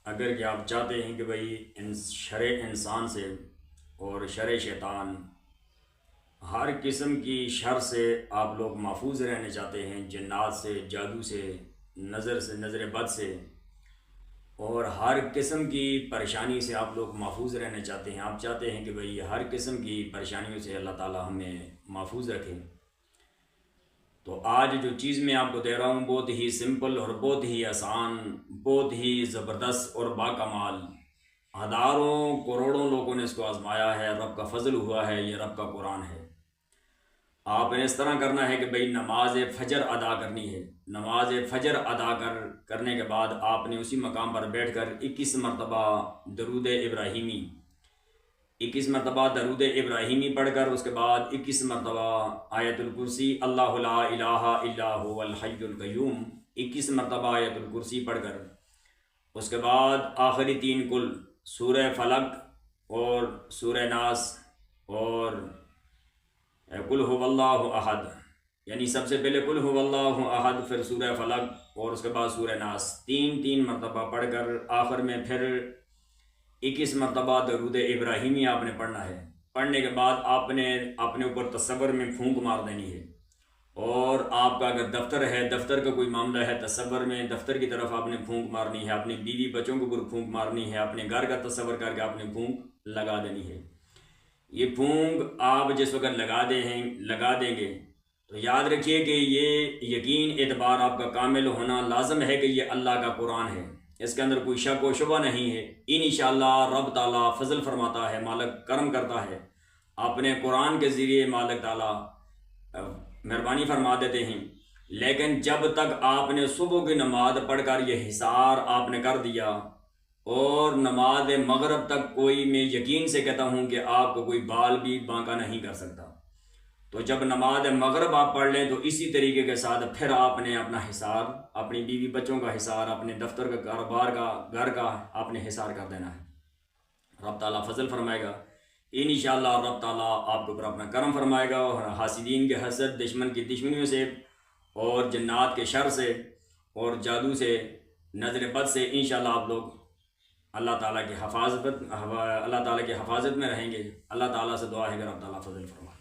اگر کہ آپ چاہتے ہیں کہ بھئی شر انسان سے اور شر شیطان، ہر قسم کی شر سے آپ لوگ محفوظ رہنے چاہتے ہیں، جنات سے، جادو سے، نظر بد سے، اور ہر قسم کی پریشانی سے آپ لوگ محفوظ رہنا چاہتے ہیں، آپ چاہتے ہیں کہ بھئی ہر قسم کی پریشانیوں سے اللہ تعالی ہمیں محفوظ رکھے، تو آج جو چیز میں آپ کو دے رہا ہوں بہت ہی سمپل اور بہت ہی آسان، بہت ہی زبردست اور باکمال، ہزاروں کروڑوں لوگوں نے اس کو آزمایا ہے، رب کا فضل ہوا ہے، یہ رب کا قرآن ہے۔ آپ نے اس طرح کرنا ہے کہ بھئی نماز فجر ادا کرنی ہے، نماز فجر ادا کرنے کے بعد آپ نے اسی مقام پر بیٹھ کر 21 مرتبہ درود ابراہیمی 21 مرتبہ پڑھ کر اس کے بعد 21 مرتبہ آیت الکرسی اللہ لا الہ الا هو الحی القیوم 21 مرتبہ آیت الکرسی پڑھ کر اس کے بعد آخری 3 کل سورہ فلق اور سورہ ناس اور قل هو اللہ احد، یعنی سب سے پہلے قل هو اللہ احد، پھر سورہ فلق اور اس کے بعد سورہ ناس، تین مرتبہ پڑھ کر آخر میں پھر 21 مرتبہ درود ابراہیمی آپ نے پڑھنا ہے۔ پڑھنے کے بعد آپ نے اپنے اوپر تصور میں پھونک مار دینی ہے، اور آپ کا اگر دفتر ہے، دفتر کا کوئی معاملہ ہے، تصور میں دفتر کی طرف آپ نے پھونک مارنی ہے، اپنی بیوی بچوں کے اوپر پھونک مارنی ہے، اپنے گھر کا تصور کر کے آپ نے پھونک لگا دینی ہے۔ یہ پھونک آپ جس وقت لگا دیں گے تو یاد رکھیے کہ یہ یقین اعتبار آپ کا کامل ہونا لازم ہے کہ یہ اللہ کا قرآن ہے، اس کے اندر کوئی شک و شبہ نہیں ہے۔ انشاءاللہ رب تعالیٰ فضل فرماتا ہے، مالک کرم کرتا ہے، اپنے قرآن کے ذریعے مالک تعالیٰ مہربانی فرما دیتے ہیں۔ لیکن جب تک آپ نے صبح کی نماز پڑھ کر یہ حصار آپ نے کر دیا، اور نماز مغرب تک کوئی، میں یقین سے کہتا ہوں کہ آپ کو کوئی بال بھی بانکا نہیں کر سکتا، تو جب نماز مغرب آپ پڑھ لیں تو اسی طریقے کے ساتھ پھر آپ نے اپنا حصار، اپنی بیوی بچوں کا حصار، اپنے دفتر کا، کاروبار کا، گھر کا آپ نے حصار کر دینا ہے۔ رب تعالیٰ فضل فرمائے گا انشاءاللہ، رب تعالیٰ آپ کے اوپر اپنا کرم فرمائے گا، اور حاسدین کے حسد، دشمن کی دشمنیوں سے، اور جنات کے شر سے، اور جادو سے، نظر بد سے انشاءاللہ آپ لوگ اللہ تعالیٰ کی حفاظت میں رہیں گے۔ اللہ تعالیٰ سے دعا ہے کہ رب تعالیٰ فضل فرمائے۔